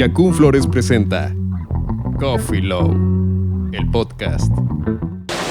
Yacún Flores presenta Coffee Low, el podcast.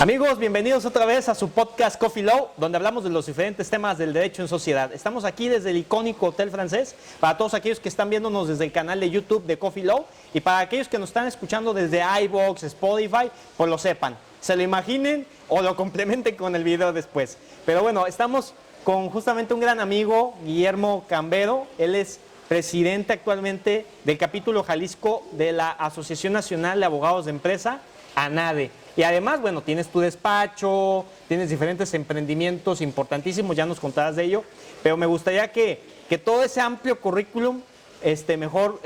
Amigos, bienvenidos otra vez a su podcast Coffee Low, donde hablamos de los diferentes temas del derecho en sociedad. Estamos aquí desde el icónico Hotel Francés, para todos aquellos que están viéndonos desde el canal de YouTube de Coffee Low, y para aquellos que nos están escuchando desde iVoox, Spotify, pues lo sepan, se lo imaginen o lo complementen con el video después. Pero bueno, estamos con justamente un gran amigo, Guillermo Cambero. Él es presidente actualmente del capítulo Jalisco de la Asociación Nacional de Abogados de Empresa, ANADE. Y además, bueno, tienes tu despacho, tienes diferentes emprendimientos importantísimos, ya nos contarás de ello, pero me gustaría que todo ese amplio currículum, mejor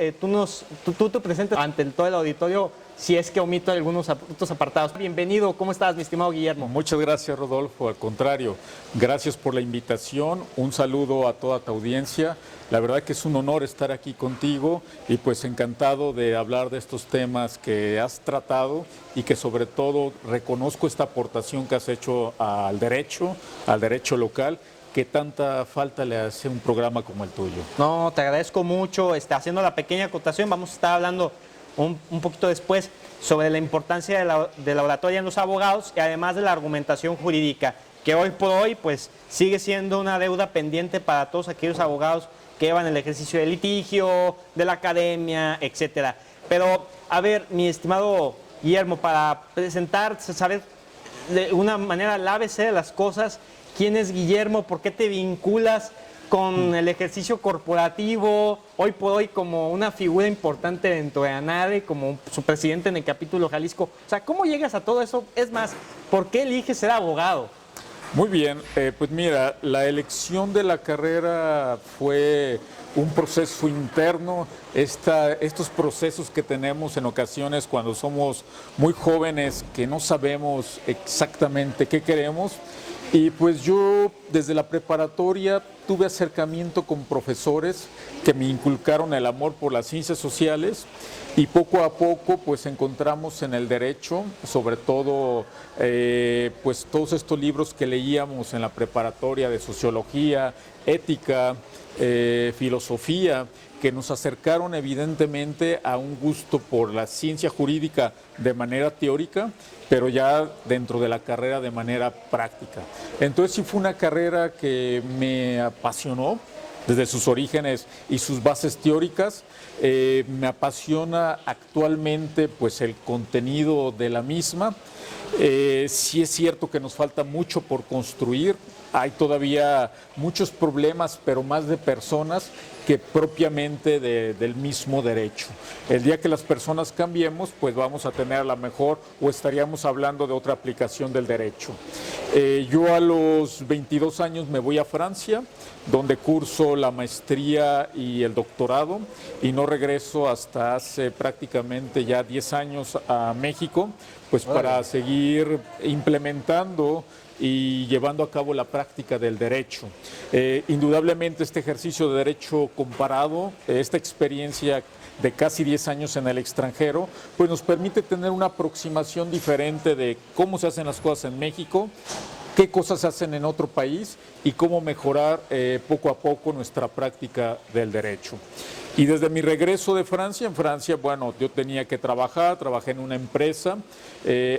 tú te presentes ante todo el auditorio, si es que omito algunos otros apartados. Bienvenido, ¿cómo estás, mi estimado Guillermo? Muchas gracias, Rodolfo, al contrario, gracias por la invitación, un saludo a toda tu audiencia. La verdad que es un honor estar aquí contigo y pues encantado de hablar de estos temas que has tratado y que sobre todo reconozco esta aportación que has hecho al derecho local, que tanta falta le hace un programa como el tuyo. No, te agradezco mucho. Haciendo la pequeña acotación, vamos a estar hablando un poquito después sobre la importancia de la oratoria en los abogados y además de la argumentación jurídica, que hoy por hoy pues sigue siendo una deuda pendiente para todos aquellos abogados que llevan el ejercicio del litigio, de la academia, etcétera. Pero, a ver, mi estimado Guillermo, para presentar, saber de una manera el ABC de las cosas, ¿quién es Guillermo? ¿Por qué te vinculas con el ejercicio corporativo, hoy por hoy como una figura importante dentro de ANADE, como su presidente en el capítulo Jalisco? O sea, ¿cómo llegas a todo eso? Es más, ¿por qué eliges ser abogado? Muy bien, pues mira, la elección de la carrera fue un proceso interno. Estos procesos que tenemos en ocasiones cuando somos muy jóvenes, que no sabemos exactamente qué queremos. Y pues yo desde la preparatoria tuve acercamiento con profesores que me inculcaron el amor por las ciencias sociales y poco a poco pues encontramos en el derecho, sobre todo pues todos estos libros que leíamos en la preparatoria de sociología, ética, filosofía, que nos acercaron evidentemente a un gusto por la ciencia jurídica de manera teórica, pero ya dentro de la carrera de manera práctica. Entonces sí fue una carrera que me apasionó desde sus orígenes y sus bases teóricas. Me apasiona actualmente pues el contenido de la misma. Sí es cierto que nos falta mucho por construir, hay todavía muchos problemas, pero más de personas que propiamente del mismo derecho. El día que las personas cambiemos, pues vamos a tener a la mejor o estaríamos hablando de otra aplicación del derecho. Yo a los 22 años me voy a Francia, donde curso la maestría y el doctorado, y no regreso hasta hace prácticamente ya 10 años a México, pues para seguir implementando y llevando a cabo la práctica del derecho. Indudablemente este ejercicio de derecho comparado, esta experiencia de casi 10 años en el extranjero, pues nos permite tener una aproximación diferente de cómo se hacen las cosas en México, qué cosas se hacen en otro país y cómo mejorar poco a poco nuestra práctica del derecho. Y desde mi regreso de Francia, en Francia, bueno, yo tenía que trabajé en una empresa,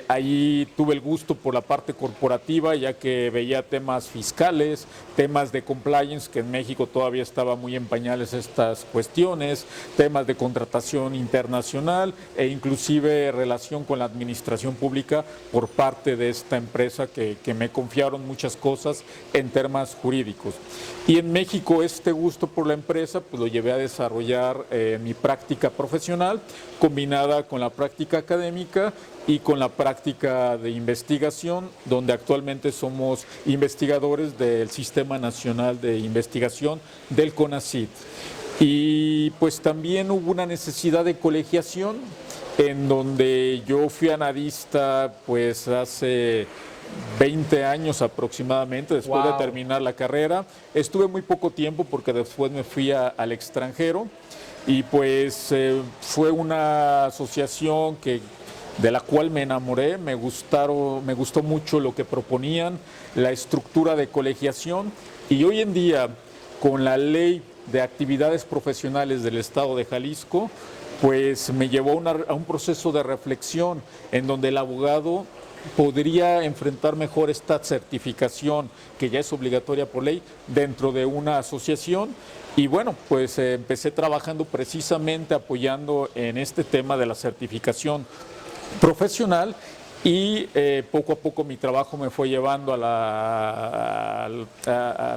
ahí tuve el gusto por la parte corporativa, ya que veía temas fiscales, temas de compliance, que en México todavía estaba muy en pañales estas cuestiones, temas de contratación internacional e inclusive relación con la administración pública por parte de esta empresa que me confiaron muchas cosas en temas jurídicos. Y en México este gusto por la empresa pues lo llevé a desarrollar mi práctica profesional combinada con la práctica académica y con la práctica de investigación, donde actualmente somos investigadores del Sistema Nacional de Investigación del CONACYT. Y pues también hubo una necesidad de colegiación, en donde yo fui anadista pues hace 20 años aproximadamente, después de terminar la carrera. Estuve muy poco tiempo porque después me fui al extranjero y pues fue una asociación de la cual me enamoré, me gustó mucho lo que proponían, la estructura de colegiación, y hoy en día con la ley de actividades profesionales del estado de Jalisco, pues me llevó a un proceso de reflexión en donde el abogado podría enfrentar mejor esta certificación que ya es obligatoria por ley dentro de una asociación. Y bueno, pues empecé trabajando precisamente apoyando en este tema de la certificación profesional y poco a poco mi trabajo me fue llevando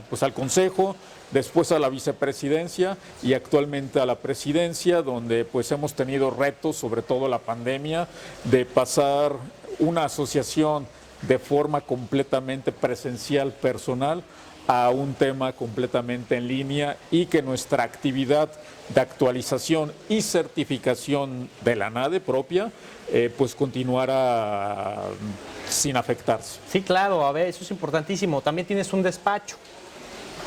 pues al consejo, después a la vicepresidencia y actualmente a la presidencia, donde pues hemos tenido retos, sobre todo la pandemia, de pasar una asociación de forma completamente presencial, personal, a un tema completamente en línea y que nuestra actividad de actualización y certificación de la NADE propia pues continuara sin afectarse. Sí, claro, a ver, eso es importantísimo. También tienes un despacho.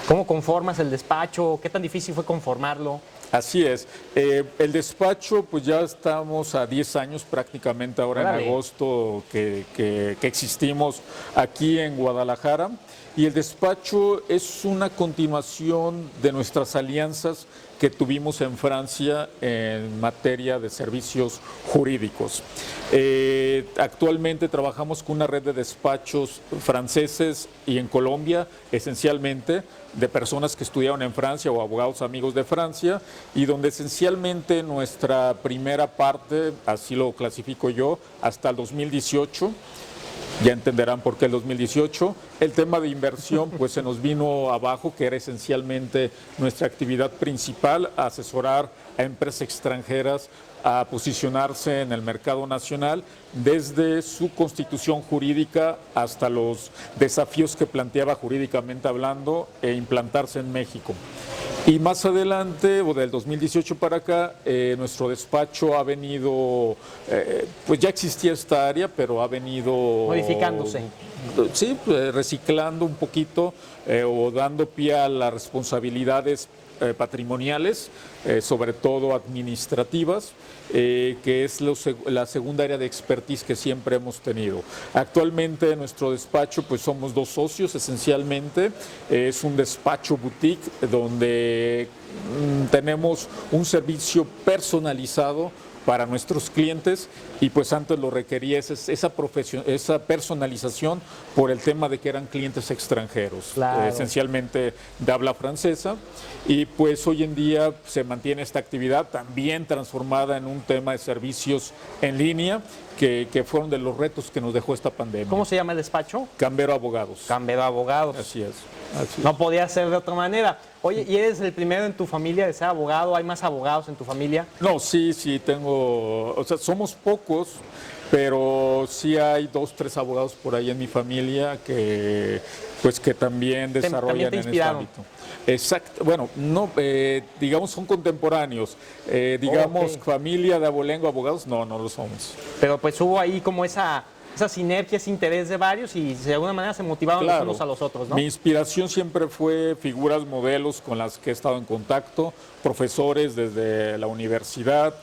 ¿Cómo conformas el despacho? ¿Qué tan difícil fue conformarlo? Así es. El despacho, pues ya estamos a 10 años prácticamente ahora Órale. en agosto que existimos aquí en Guadalajara. Y el despacho es una continuación de nuestras alianzas que tuvimos en Francia en materia de servicios jurídicos. Actualmente trabajamos con una red de despachos franceses y en Colombia, esencialmente, de personas que estudiaron en Francia o abogados amigos de Francia, y donde esencialmente nuestra primera parte, así lo clasifico yo, hasta el 2018, ya entenderán por qué el 2018. El tema de inversión pues se nos vino abajo, que era esencialmente nuestra actividad principal, asesorar a empresas extranjeras a posicionarse en el mercado nacional desde su constitución jurídica hasta los desafíos que planteaba jurídicamente hablando e implantarse en México. Y más adelante, o del 2018 para acá, nuestro despacho ha venido, pues ya existía esta área, pero ha venido Modificándose. Sí, reciclando un poquito o dando pie a las responsabilidades patrimoniales, sobre todo administrativas, que es la segunda área de expertise que siempre hemos tenido. Actualmente en nuestro despacho pues somos 2 socios esencialmente, es un despacho boutique donde tenemos un servicio personalizado para nuestros clientes y pues antes lo requería esa personalización por el tema de que eran clientes extranjeros, Claro. esencialmente de habla francesa, y pues hoy en día se mantiene esta actividad también transformada en un tema de servicios en línea que fueron de los retos que nos dejó esta pandemia. ¿Cómo se llama el despacho? Cambero Abogados. Cambero Abogados. Así es. Así es. No podía ser de otra manera. Oye, ¿y eres el primero en tu familia de ser abogado? ¿Hay más abogados en tu familia? No, sí, tengo, o sea, somos pocos, pero sí hay 2, 3 abogados por ahí en mi familia que, pues, que también desarrollan te en este inspiraron. ámbito. Exacto, bueno, no, digamos son contemporáneos, digamos Ok. familia de abolengo abogados, no lo somos. Pero pues hubo ahí como esa sinergia, ese interés de varios y de alguna manera se motivaron los unos a los otros, ¿no? Mi inspiración siempre fue figuras, modelos con las que he estado en contacto, profesores desde la universidad,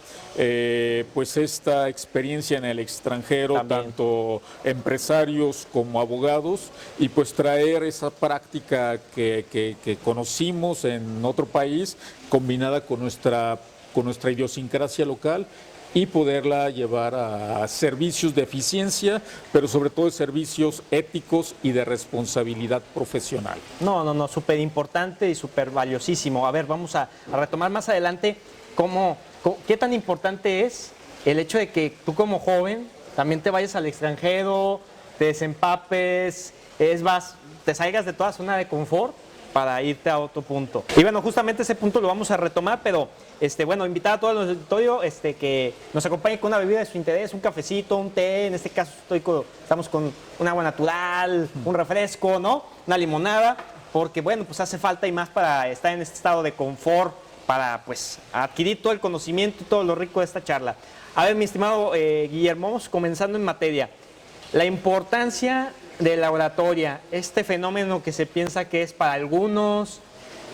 pues esta experiencia en el extranjero, También. tanto empresarios como abogados, y pues traer esa práctica que conocimos en otro país, combinada con nuestra idiosincrasia local, y poderla llevar a servicios de eficiencia, pero sobre todo de servicios éticos y de responsabilidad profesional. No, súper importante y súper valiosísimo. A ver, vamos a retomar más adelante qué tan importante es el hecho de que tú como joven también te vayas al extranjero, te desempapes, te salgas de toda zona de confort para irte a otro punto. Y bueno, justamente ese punto lo vamos a retomar, pero bueno, invitar a todo el auditorio que nos acompañe con una bebida de su interés, un cafecito, un té, en este caso estamos con un agua natural, un refresco, ¿no? Una limonada, porque bueno, pues hace falta y más para estar en este estado de confort, para pues adquirir todo el conocimiento y todo lo rico de esta charla. A ver, mi estimado Guillermo, vamos comenzando en materia. La importancia de la oratoria, este fenómeno que se piensa que es para algunos,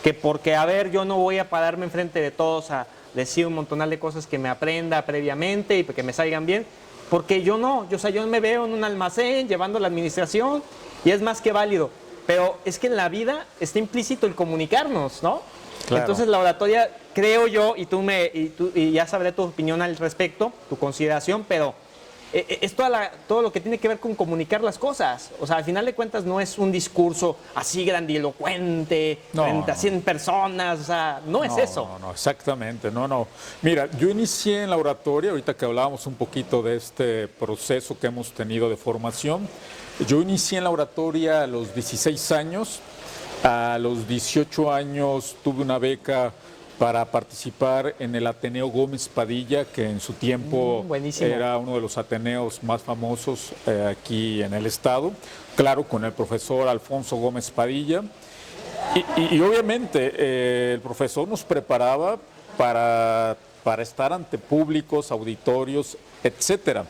que porque, a ver, yo no voy a pararme enfrente de todos a decir un montonal de cosas que me aprenda previamente y que me salgan bien, porque yo no, yo me veo en un almacén llevando la administración y es más que válido, pero es que en la vida está implícito el comunicarnos, ¿no? Claro. Entonces la oratoria, creo yo, y ya sabré tu opinión al respecto, tu consideración, pero es todo lo que tiene que ver con comunicar las cosas. O sea, al final de cuentas no es un discurso así grandilocuente, frente a 100 personas, o sea, no es eso. No, exactamente, no. Mira, yo inicié en la oratoria, ahorita que hablábamos un poquito de este proceso que hemos tenido de formación, yo inicié en la oratoria a los 16 años, a los 18 años tuve una beca para participar en el Ateneo Gómez Padilla, que en su tiempo era uno de los ateneos más famosos aquí en el estado, claro, con el profesor Alfonso Gómez Padilla. Y obviamente el profesor nos preparaba para estar ante públicos, auditorios, etcétera.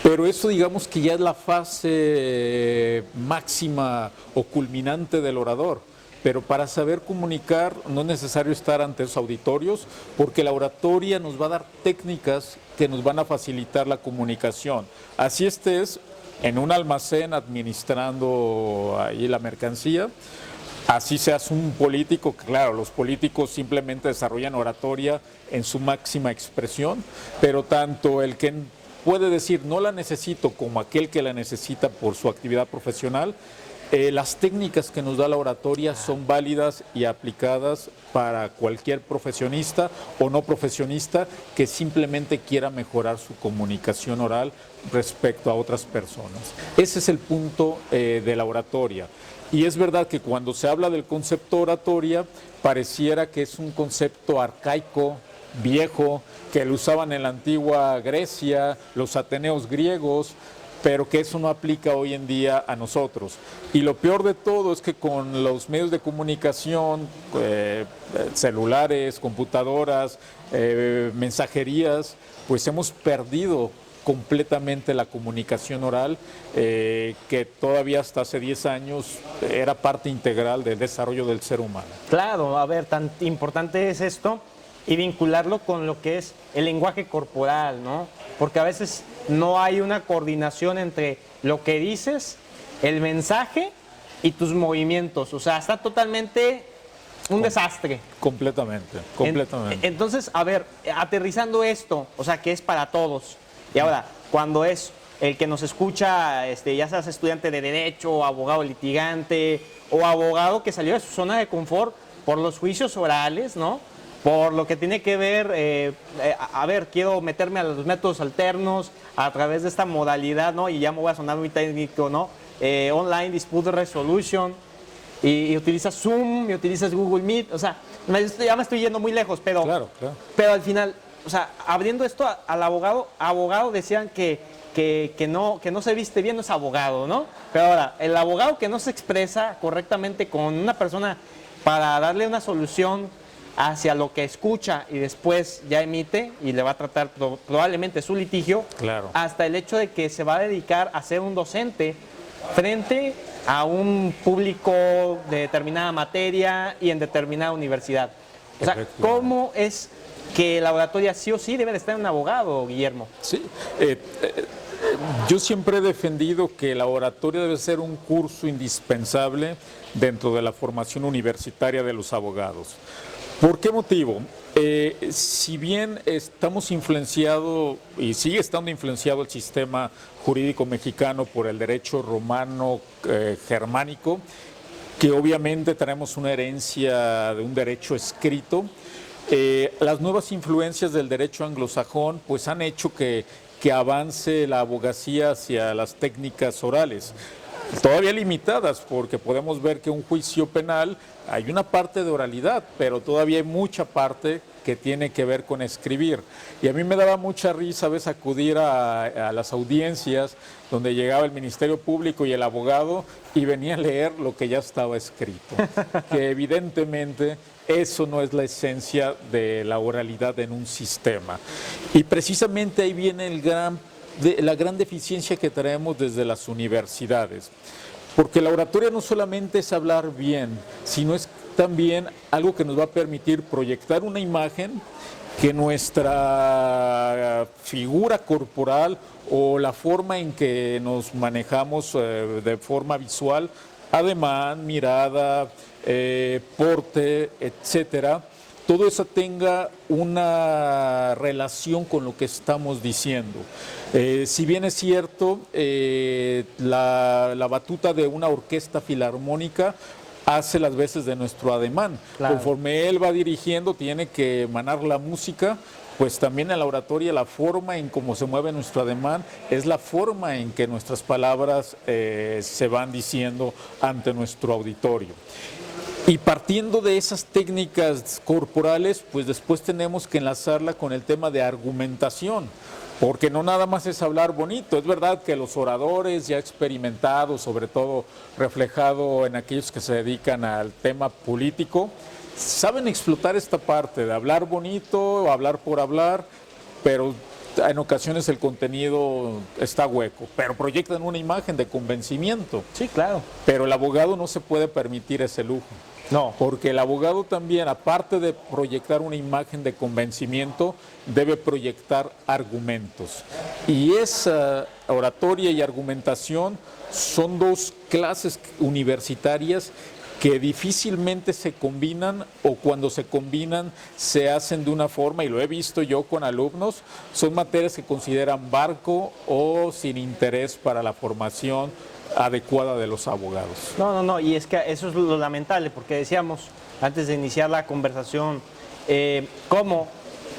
Pero eso digamos que ya es la fase máxima o culminante del orador. Pero para saber comunicar no es necesario estar ante esos auditorios, porque la oratoria nos va a dar técnicas que nos van a facilitar la comunicación. Así estés en un almacén administrando ahí la mercancía, así seas un político, claro, los políticos simplemente desarrollan oratoria en su máxima expresión, pero tanto el que puede decir no la necesito como aquel que la necesita por su actividad profesional, las técnicas que nos da la oratoria son válidas y aplicadas para cualquier profesionista o no profesionista que simplemente quiera mejorar su comunicación oral respecto a otras personas. Ese es el punto de la oratoria. Y es verdad que cuando se habla del concepto oratoria, pareciera que es un concepto arcaico, viejo, que lo usaban en la antigua Grecia, los ateneos griegos, pero que eso no aplica hoy en día a nosotros. Y lo peor de todo es que con los medios de comunicación, celulares, computadoras, mensajerías, pues hemos perdido completamente la comunicación oral, que todavía hasta hace 10 años era parte integral del desarrollo del ser humano. Claro, a ver, tan importante es esto y vincularlo con lo que es el lenguaje corporal, ¿no? Porque a veces no hay una coordinación entre lo que dices, el mensaje y tus movimientos. O sea, está totalmente un desastre. Completamente. Entonces, a ver, aterrizando esto, o sea, que es para todos. Y ahora, cuando es el que nos escucha, ya seas estudiante de Derecho, abogado litigante, o abogado que salió de su zona de confort por los juicios orales, ¿no? Por lo que tiene que ver, a ver, quiero meterme a los métodos alternos a través de esta modalidad, ¿no? Y ya me voy a sonar muy técnico, ¿no? Online Dispute Resolution, y utilizas Zoom, y utilizas Google Meet, o sea, ya me estoy yendo muy lejos, pero, claro. Pero al final, o sea, abriendo esto al abogado decían que no se viste bien, no es abogado, ¿no? Pero ahora, el abogado que no se expresa correctamente con una persona para darle una solución hacia lo que escucha y después ya emite y le va a tratar probablemente su litigio, claro, hasta el hecho de que se va a dedicar a ser un docente frente a un público de determinada materia y en determinada universidad. O sea, ¿cómo es que la oratoria sí o sí debe de estar en un abogado, Guillermo? Sí, yo siempre he defendido que la oratoria debe ser un curso indispensable dentro de la formación universitaria de los abogados. ¿Por qué motivo? Si bien estamos influenciados y sigue estando influenciado el sistema jurídico mexicano por el derecho romano germánico, que obviamente tenemos una herencia de un derecho escrito, las nuevas influencias del derecho anglosajón pues han hecho que avance la abogacía hacia las técnicas orales. Todavía limitadas, porque podemos ver que un juicio penal hay una parte de oralidad, pero todavía hay mucha parte que tiene que ver con escribir. Y a mí me daba mucha risa a veces acudir a las audiencias donde llegaba el Ministerio Público y el abogado y venía a leer lo que ya estaba escrito, que evidentemente eso no es la esencia de la oralidad en un sistema. Y precisamente ahí viene la gran deficiencia que traemos desde las universidades. Porque la oratoria no solamente es hablar bien, sino es también algo que nos va a permitir proyectar una imagen que nuestra figura corporal o la forma en que nos manejamos de forma visual ademán, mirada, porte, etcétera, todo eso tenga una relación con lo que estamos diciendo. Si bien es cierto, la batuta de una orquesta filarmónica hace las veces de nuestro ademán. Claro. Conforme él va dirigiendo, tiene que emanar la música, pues también en la oratoria la forma en cómo se mueve nuestro ademán es la forma en que nuestras palabras se van diciendo ante nuestro auditorio. Y partiendo de esas técnicas corporales, pues después tenemos que enlazarla con el tema de argumentación, porque no nada más es hablar bonito. Es verdad que los oradores ya experimentados, sobre todo reflejado en aquellos que se dedican al tema político, saben explotar esta parte de hablar bonito o hablar por hablar, pero en ocasiones el contenido está hueco, pero proyectan una imagen de convencimiento. Sí, claro. Pero el abogado no se puede permitir ese lujo. No. Porque el abogado también, aparte de proyectar una imagen de convencimiento, debe proyectar argumentos. Y esa oratoria y argumentación son dos clases universitarias que difícilmente se combinan, o cuando se combinan se hacen de una forma, y lo he visto yo con alumnos, son materias que consideran barco o sin interés para la formación adecuada de los abogados. No, y es que eso es lo lamentable, porque decíamos antes de iniciar la conversación, cómo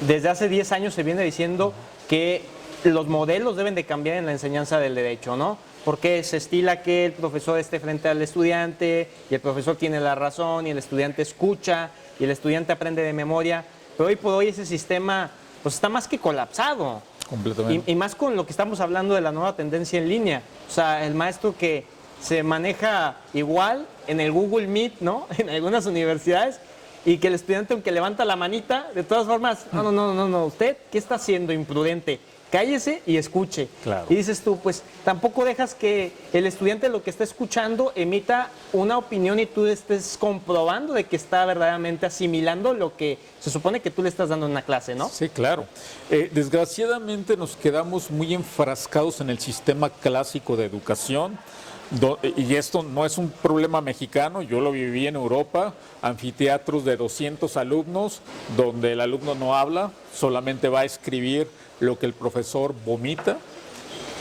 desde hace 10 años se viene diciendo que los modelos deben de cambiar en la enseñanza del derecho, ¿no? Porque se estila que el profesor esté frente al estudiante y el profesor tiene la razón y el estudiante escucha y el estudiante aprende de memoria, pero hoy por hoy ese sistema pues está más que colapsado. Completamente. Y más con lo que estamos hablando de la nueva tendencia en línea. O sea, el maestro que se maneja igual en el Google Meet, ¿no? En algunas universidades, y que el estudiante, aunque levanta la manita, de todas formas, no, ¿usted qué está haciendo, imprudente? Cállese y escuche. Claro. Y dices tú, pues tampoco dejas que el estudiante lo que está escuchando emita una opinión y tú estés comprobando de que está verdaderamente asimilando lo que se supone que tú le estás dando en una clase, ¿no? Sí, claro. Desgraciadamente nos quedamos muy enfrascados en el sistema clásico de educación, y esto no es un problema mexicano, yo lo viví en Europa, anfiteatros de 200 alumnos, donde el alumno no habla, solamente va a escribir lo que el profesor vomita,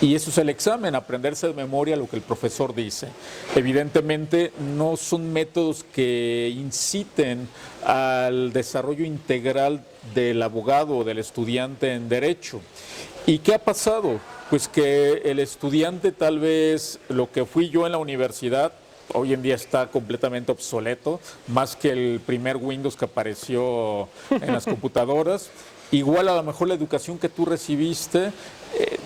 y eso es el examen, aprenderse de memoria lo que el profesor dice. Evidentemente no son métodos que inciten al desarrollo integral del abogado o del estudiante en derecho. ¿Y qué ha pasado? Pues que el estudiante, tal vez lo que fui yo en la universidad, hoy en día está completamente obsoleto, más que el primer Windows que apareció en las computadoras. Igual a lo mejor la educación que tú recibiste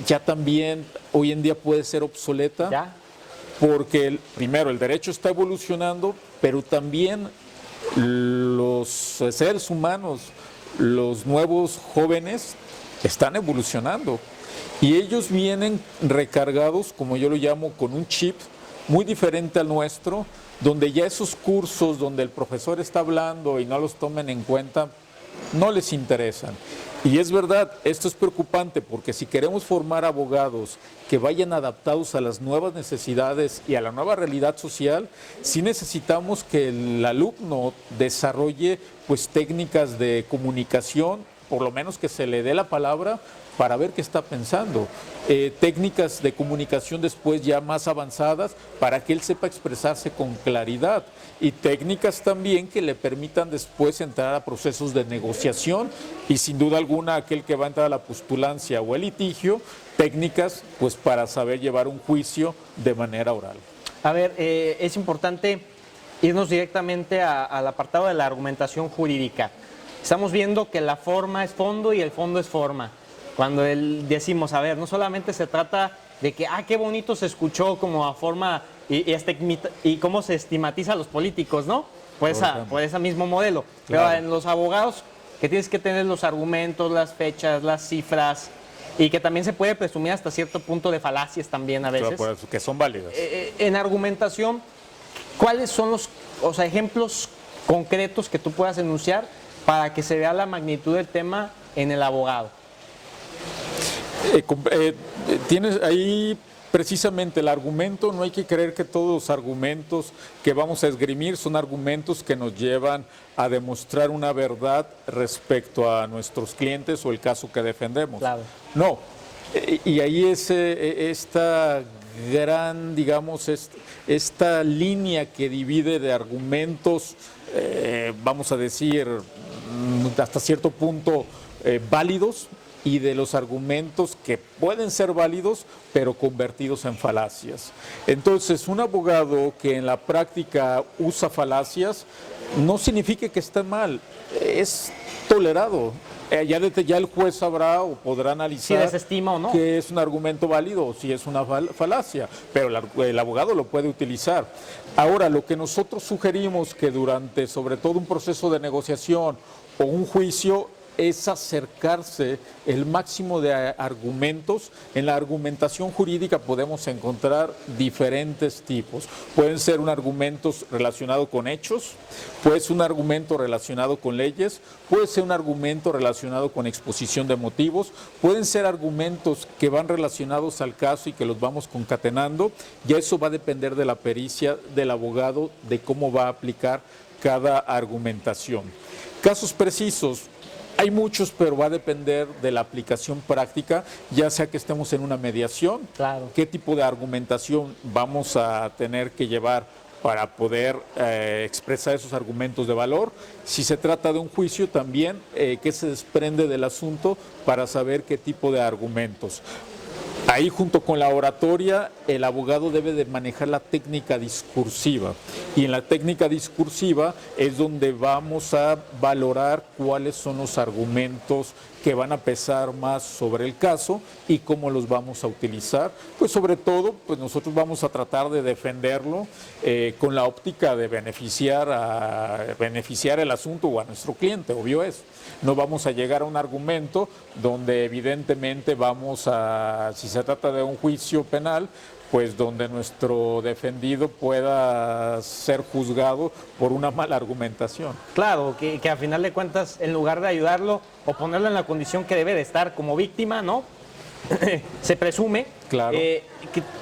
ya también hoy en día puede ser obsoleta. ¿Ya? Porque primero el derecho está evolucionando, pero también los seres humanos, los nuevos jóvenes están evolucionando. Y ellos vienen recargados, como yo lo llamo, con un chip muy diferente al nuestro, donde ya esos cursos donde el profesor está hablando y no los tomen en cuenta, no les interesan. Y es verdad, esto es preocupante porque si queremos formar abogados que vayan adaptados a las nuevas necesidades y a la nueva realidad social, sí necesitamos que el alumno desarrolle pues técnicas de comunicación, por lo menos que se le dé la palabra para ver qué está pensando. Técnicas de comunicación después ya más avanzadas para que él sepa expresarse con claridad, y técnicas también que le permitan después entrar a procesos de negociación, y sin duda alguna aquel que va a entrar a la postulancia o el litigio, técnicas pues para saber llevar un juicio de manera oral. A ver, es importante irnos directamente al apartado de la argumentación jurídica. Estamos viendo que la forma es fondo y el fondo es forma. Cuando decimos, a ver, no solamente se trata de que, qué bonito se escuchó como a forma y cómo se estigmatiza a los políticos, ¿no? Por ese mismo modelo. Claro. Pero en los abogados, que tienes que tener los argumentos, las fechas, las cifras, y que también se puede presumir hasta cierto punto de falacias también a veces. Claro, que son válidas. En argumentación, ¿cuáles son los ejemplos concretos que tú puedas enunciar para que se vea la magnitud del tema en el abogado? Tienes ahí precisamente el argumento, no hay que creer que todos los argumentos que vamos a esgrimir son argumentos que nos llevan a demostrar una verdad respecto a nuestros clientes o el caso que defendemos. Claro. No, y ahí es esta gran, digamos, esta línea que divide de argumentos, vamos a decir, hasta cierto punto válidos, y de los argumentos que pueden ser válidos, pero convertidos en falacias. Entonces, un abogado que en la práctica usa falacias, no significa que esté mal, es tolerado. Ya el juez sabrá o podrá analizar si desestima o no, que es un argumento válido o si es una falacia, pero el abogado lo puede utilizar. Ahora, lo que nosotros sugerimos que durante, sobre todo, un proceso de negociación o un juicio, es acercarse el máximo de argumentos. En la argumentación jurídica podemos encontrar diferentes tipos. Pueden ser un argumento relacionado con hechos, puede ser un argumento relacionado con leyes, puede ser un argumento relacionado con exposición de motivos, pueden ser argumentos que van relacionados al caso y que los vamos concatenando. Ya eso va a depender de la pericia del abogado, de cómo va a aplicar cada argumentación. Casos precisos. Hay muchos, pero va a depender de la aplicación práctica, ya sea que estemos en una mediación, claro, qué tipo de argumentación vamos a tener que llevar para poder expresar esos argumentos de valor. Si se trata de un juicio también, qué se desprende del asunto para saber qué tipo de argumentos. Ahí, junto con la oratoria, el abogado debe de manejar la técnica discursiva, y en la técnica discursiva es donde vamos a valorar cuáles son los argumentos que van a pesar más sobre el caso y cómo los vamos a utilizar. Pues sobre todo, pues nosotros vamos a tratar de defenderlo con la óptica de beneficiar el asunto o a nuestro cliente, obvio es. No vamos a llegar a un argumento donde evidentemente si se trata de un juicio penal, pues donde nuestro defendido pueda ser juzgado por una mala argumentación. Claro, que a final de cuentas, en lugar de ayudarlo o ponerlo en la condición que debe de estar como víctima, ¿no? Se presume, claro, que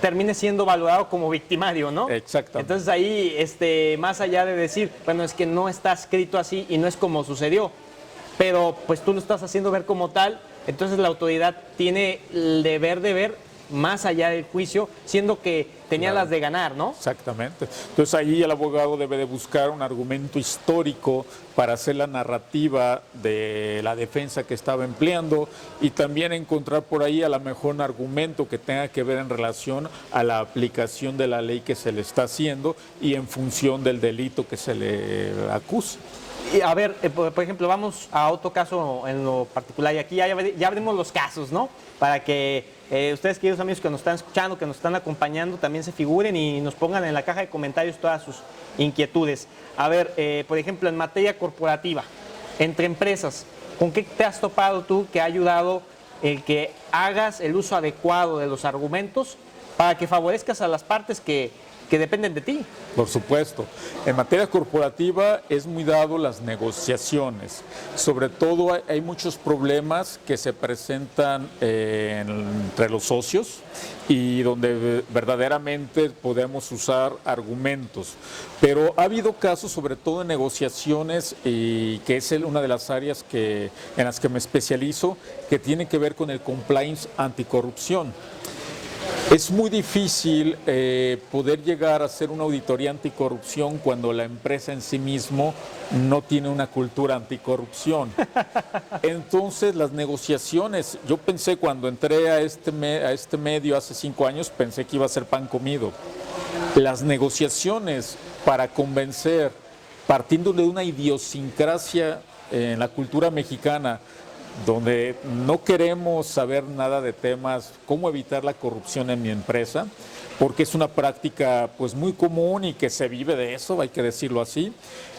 termine siendo valorado como victimario, ¿no? Exactamente. Entonces ahí, más allá de decir, bueno, es que no está escrito así y no es como sucedió, pero pues tú lo estás haciendo ver como tal, entonces la autoridad tiene el deber de ver más allá del juicio, siendo que tenía claro, las de ganar, ¿no? Exactamente. Entonces ahí el abogado debe de buscar un argumento histórico para hacer la narrativa de la defensa que estaba empleando, y también encontrar por ahí a lo mejor un argumento que tenga que ver en relación a la aplicación de la ley que se le está haciendo y en función del delito que se le acusa. Y a ver, por ejemplo, vamos a otro caso en lo particular, y aquí ya abrimos los casos, ¿no? Para que ustedes, queridos amigos que nos están escuchando, que nos están acompañando, también se figuren y nos pongan en la caja de comentarios todas sus inquietudes. A ver, por ejemplo, en materia corporativa, entre empresas, ¿con qué te has topado tú que ha ayudado el que hagas el uso adecuado de los argumentos para que favorezcas a las partes que dependen de ti? Por supuesto. En materia corporativa es muy dado las negociaciones. Sobre todo hay muchos problemas que se presentan entre los socios y donde verdaderamente podemos usar argumentos. Pero ha habido casos, sobre todo en negociaciones, y que es una de las áreas en las que me especializo, que tiene que ver con el compliance anticorrupción. Es muy difícil poder llegar a hacer una auditoría anticorrupción cuando la empresa en sí mismo no tiene una cultura anticorrupción. Entonces, las negociaciones, yo pensé cuando entré a este medio hace 5 años, pensé que iba a ser pan comido. Las negociaciones para convencer, partiendo de una idiosincrasia en la cultura mexicana, donde no queremos saber nada de temas, cómo evitar la corrupción en mi empresa, porque es una práctica pues muy común y que se vive de eso, hay que decirlo así.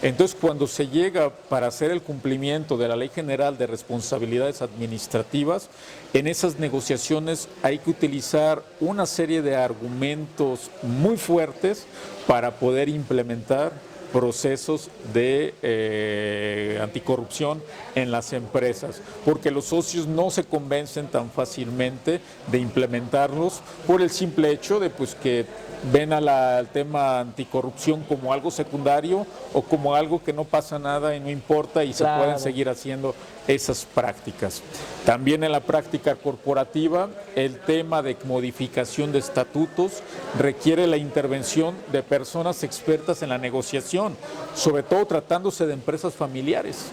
Entonces, cuando se llega para hacer el cumplimiento de la Ley General de Responsabilidades Administrativas, en esas negociaciones hay que utilizar una serie de argumentos muy fuertes para poder implementar procesos de anticorrupción en las empresas, porque los socios no se convencen tan fácilmente de implementarlos por el simple hecho de pues que ven al tema anticorrupción como algo secundario o como algo que no pasa nada y no importa y se pueden seguir haciendo esas prácticas. También en la práctica corporativa, el tema de modificación de estatutos requiere la intervención de personas expertas en la negociación, sobre todo tratándose de empresas familiares,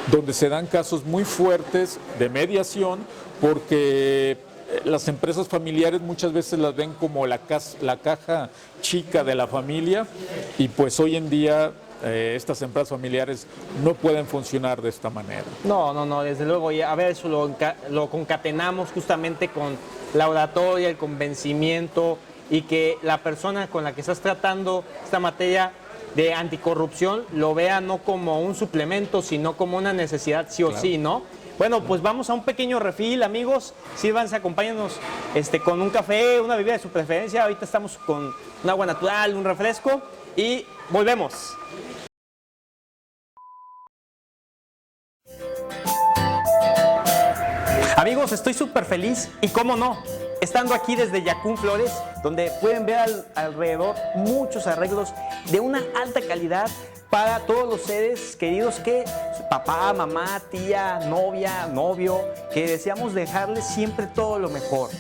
donde se dan casos muy fuertes de mediación porque las empresas familiares muchas veces las ven como la caja chica de la familia y pues hoy en día estas empresas familiares no pueden funcionar de esta manera. No, desde luego. Y a ver, eso lo concatenamos justamente con la oratoria, el convencimiento y que la persona con la que estás tratando esta materia de anticorrupción lo vea no como un suplemento, sino como una necesidad sí o sí, ¿no? Bueno, pues vamos a un pequeño refill, amigos. Sírvanse, acompáñanos con un café, una bebida de su preferencia. Ahorita estamos con un agua natural, un refresco y volvemos. Amigos, estoy súper feliz y cómo no, estando aquí desde Yacún Flores, donde pueden ver alrededor muchos arreglos de una alta calidad para todos los seres queridos que papá, mamá, tía, novia, novio, que deseamos dejarles siempre todo lo mejor.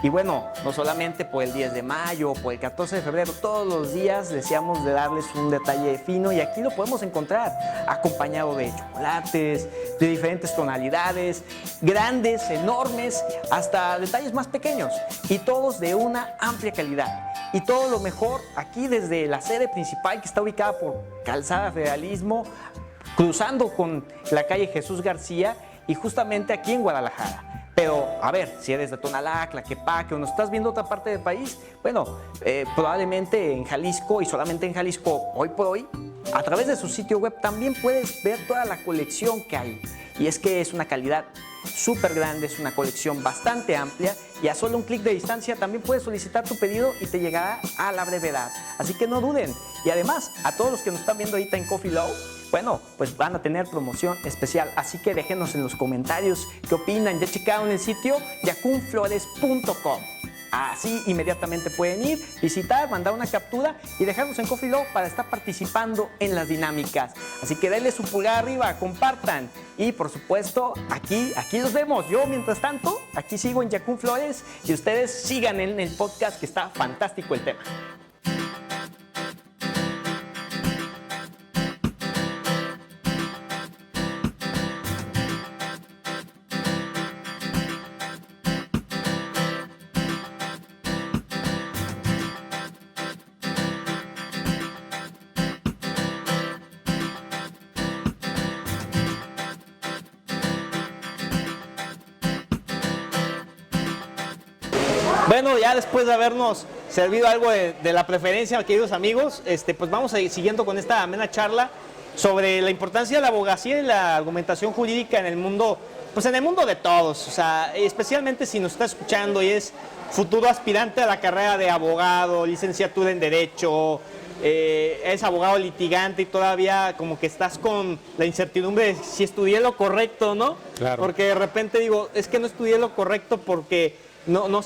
Y bueno, no solamente por el 10 de mayo, por el 14 de febrero, todos los días deseamos de darles un detalle fino y aquí lo podemos encontrar acompañado de chocolates, de diferentes tonalidades, grandes, enormes, hasta detalles más pequeños y todos de una amplia calidad. Y todo lo mejor aquí desde la sede principal que está ubicada por Calzada Federalismo, cruzando con la calle Jesús García y justamente aquí en Guadalajara. Pero, a ver, si eres de Tonalá, Tlaquepaque o nos estás viendo otra parte del país, bueno, probablemente en Jalisco y solamente en Jalisco, hoy por hoy, a través de su sitio web también puedes ver toda la colección que hay. Y es que es una calidad súper grande, es una colección bastante amplia y a solo un clic de distancia también puedes solicitar tu pedido y te llegará a la brevedad. Así que no duden. Y además, a todos los que nos están viendo ahorita en Coffee Low, bueno, pues van a tener promoción especial, así que déjenos en los comentarios qué opinan. Ya checaron el sitio yacunflores.com. Así inmediatamente pueden ir, visitar, mandar una captura y dejarnos en Coffee Low para estar participando en las dinámicas. Así que denle su pulgar arriba, compartan y por supuesto aquí los vemos. Yo mientras tanto aquí sigo en Yacún Flores y ustedes sigan en el podcast que está fantástico el tema. Bueno, ya después de habernos servido algo de la preferencia, queridos amigos, pues vamos a ir siguiendo con esta amena charla sobre la importancia de la abogacía y la argumentación jurídica en el mundo, pues en el mundo de todos, o sea, especialmente si nos está escuchando y es futuro aspirante a la carrera de abogado, licenciatura en Derecho, es abogado litigante y todavía como que estás con la incertidumbre de si estudié lo correcto, ¿no? Claro. Porque de repente digo, es que no estudié lo correcto porque no me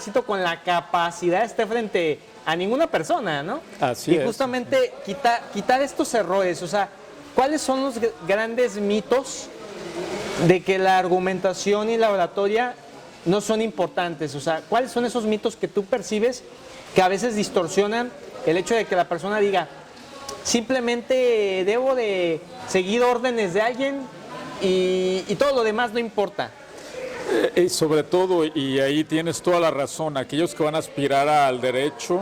siento con la capacidad de estar frente a ninguna persona, ¿no? Así es. Y justamente quitar estos errores, o sea, ¿cuáles son los grandes mitos de que la argumentación y la oratoria no son importantes? O sea, ¿cuáles son esos mitos que tú percibes que a veces distorsionan el hecho de que la persona diga, simplemente debo de seguir órdenes de alguien y todo lo demás no importa? Sobre todo, y ahí tienes toda la razón, aquellos que van a aspirar al derecho,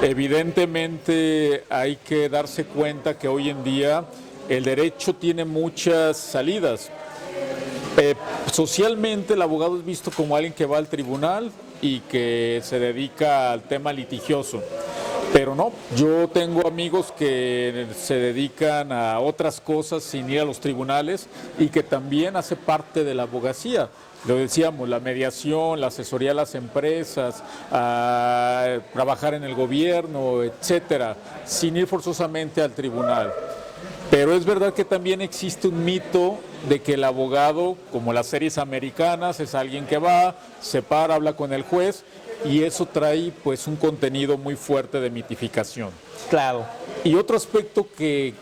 evidentemente hay que darse cuenta que hoy en día el derecho tiene muchas salidas. Socialmente el abogado es visto como alguien que va al tribunal y que se dedica al tema litigioso. Pero no, yo tengo amigos que se dedican a otras cosas sin ir a los tribunales y que también hace parte de la abogacía. Lo decíamos, la mediación, la asesoría a las empresas, a trabajar en el gobierno, etcétera, sin ir forzosamente al tribunal. Pero es verdad que también existe un mito de que el abogado, como las series americanas, es alguien que va, se para, habla con el juez, y eso trae pues un contenido muy fuerte de mitificación. Claro. Y otro aspecto que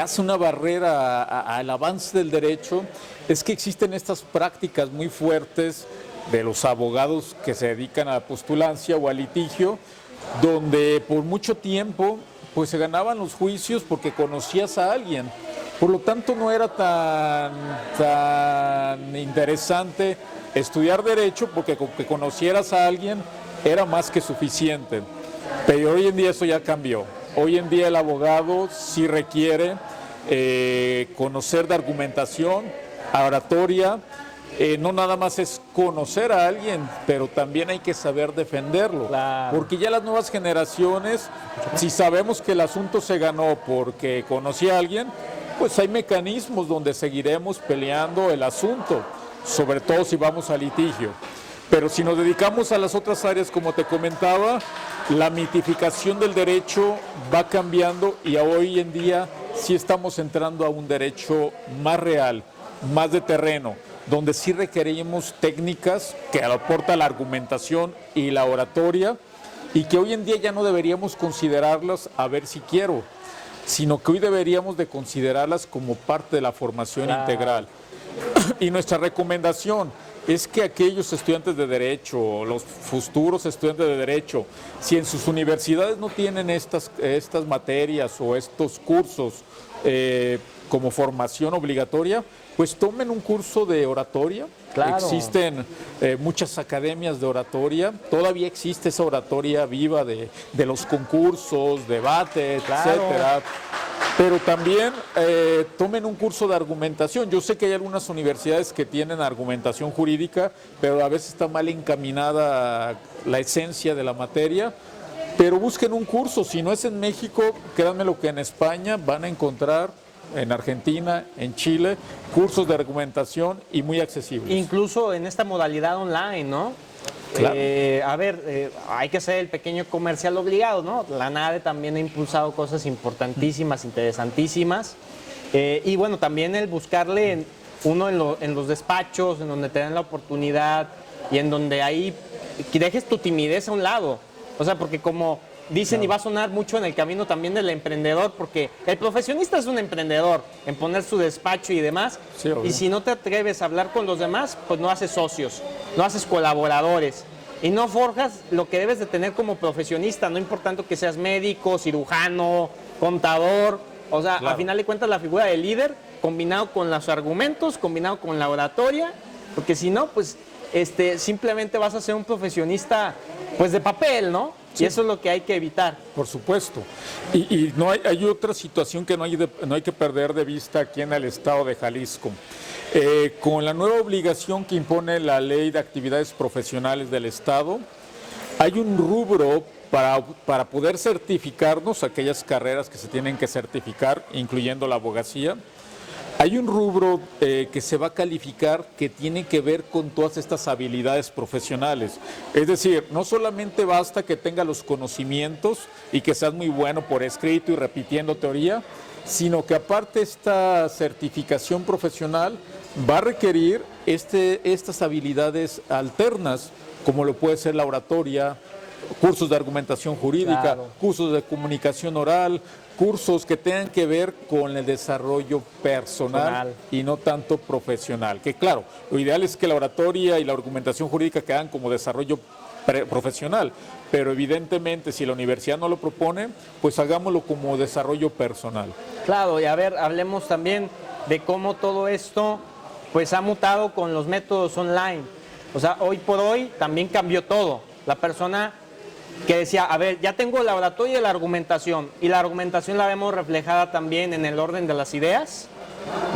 hace una barrera al avance del derecho es que existen estas prácticas muy fuertes de los abogados que se dedican a la postulancia o al litigio, donde por mucho tiempo pues se ganaban los juicios porque conocías a alguien. Por lo tanto, no era tan interesante estudiar derecho porque con que conocieras a alguien era más que suficiente. Pero hoy en día eso ya cambió. Hoy en día el abogado sí requiere conocer de argumentación, oratoria. No nada más es conocer a alguien, pero también hay que saber defenderlo. Claro. Porque ya las nuevas generaciones, si sabemos que el asunto se ganó porque conocí a alguien, pues hay mecanismos donde seguiremos peleando el asunto, sobre todo si vamos a litigio. Pero si nos dedicamos a las otras áreas, como te comentaba, la mitificación del derecho va cambiando y hoy en día sí estamos entrando a un derecho más real, más de terreno, donde sí requerimos técnicas que aporta la argumentación y la oratoria, y que hoy en día ya no deberíamos considerarlas a ver si quiero, sino que hoy deberíamos de considerarlas como parte de la formación integral. Y nuestra recomendación es que aquellos estudiantes de derecho, los futuros estudiantes de derecho, si en sus universidades no tienen estas materias o estos cursos como formación obligatoria, pues tomen un curso de oratoria. Claro. Existen muchas academias de oratoria, todavía existe esa oratoria viva de los concursos, debates, Claro. etcétera. Pero también tomen un curso de argumentación. Yo sé que hay algunas universidades que tienen argumentación jurídica, pero a veces está mal encaminada la esencia de la materia. Pero busquen un curso, si no es en México, créanme lo que en España van a encontrar, en Argentina, en Chile, cursos de argumentación y muy accesibles. Incluso en esta modalidad online, ¿no? Claro. Hay que hacer el pequeño comercial obligado, ¿no? La NADE también ha impulsado cosas importantísimas, interesantísimas. Y bueno, también el buscarle en los despachos, en donde te dan la oportunidad y en donde ahí que dejes tu timidez a un lado. O sea, porque como dicen, claro, y va a sonar mucho en el camino también del emprendedor, porque el profesionista es un emprendedor en poner su despacho y demás, sí, y si no te atreves a hablar con los demás, pues no haces socios, no haces colaboradores y no forjas lo que debes de tener como profesionista, no importando que seas médico, cirujano, contador, o sea, claro, a final de cuentas la figura del líder combinado con los argumentos, combinado con la oratoria, porque si no, pues simplemente vas a ser un profesionista pues de papel, ¿no? Sí. Y eso es lo que hay que evitar. Por supuesto. Y no hay otra situación que no hay que perder de vista aquí en el estado de Jalisco. Con la nueva obligación que impone la Ley de Actividades Profesionales del Estado, hay un rubro para poder certificarnos, aquellas carreras que se tienen que certificar, incluyendo la abogacía. Hay un rubro que se va a calificar que tiene que ver con todas estas habilidades profesionales. Es decir, no solamente basta que tenga los conocimientos y que seas muy bueno por escrito y repitiendo teoría, sino que aparte esta certificación profesional va a requerir estas habilidades alternas, como lo puede ser la oratoria, cursos de argumentación jurídica, claro, cursos de comunicación oral, cursos que tengan que ver con el desarrollo personal y no tanto profesional. Que claro, lo ideal es que la oratoria y la argumentación jurídica quedan como desarrollo profesional, pero evidentemente si la universidad no lo propone, pues hagámoslo como desarrollo personal. Claro, y a ver, hablemos también de cómo todo esto pues ha mutado con los métodos online. O sea, hoy por hoy también cambió todo. La persona que decía, a ver, ya tengo la oratoria y la argumentación, y la argumentación la vemos reflejada también en el orden de las ideas,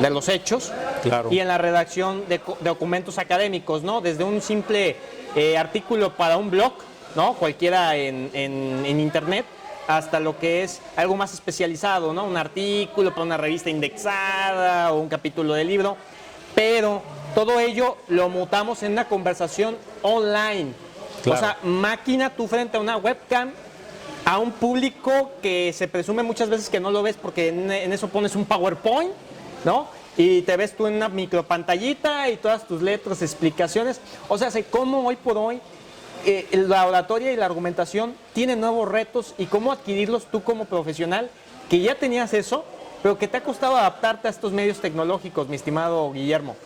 de los hechos, claro, y en la redacción de documentos académicos, ¿no? Desde un simple artículo para un blog, ¿no? Cualquiera en internet, hasta lo que es algo más especializado, ¿no? Un artículo para una revista indexada o un capítulo de libro, pero todo ello lo mutamos en una conversación online. Claro. O sea, máquina, tú frente a una webcam, a un público que se presume muchas veces que no lo ves porque en eso pones un PowerPoint, ¿no? Y te ves tú en una micropantallita y todas tus letras, explicaciones. O sea, sé cómo hoy por hoy la oratoria y la argumentación tienen nuevos retos y cómo adquirirlos tú como profesional, que ya tenías eso, pero que te ha costado adaptarte a estos medios tecnológicos, mi estimado Guillermo.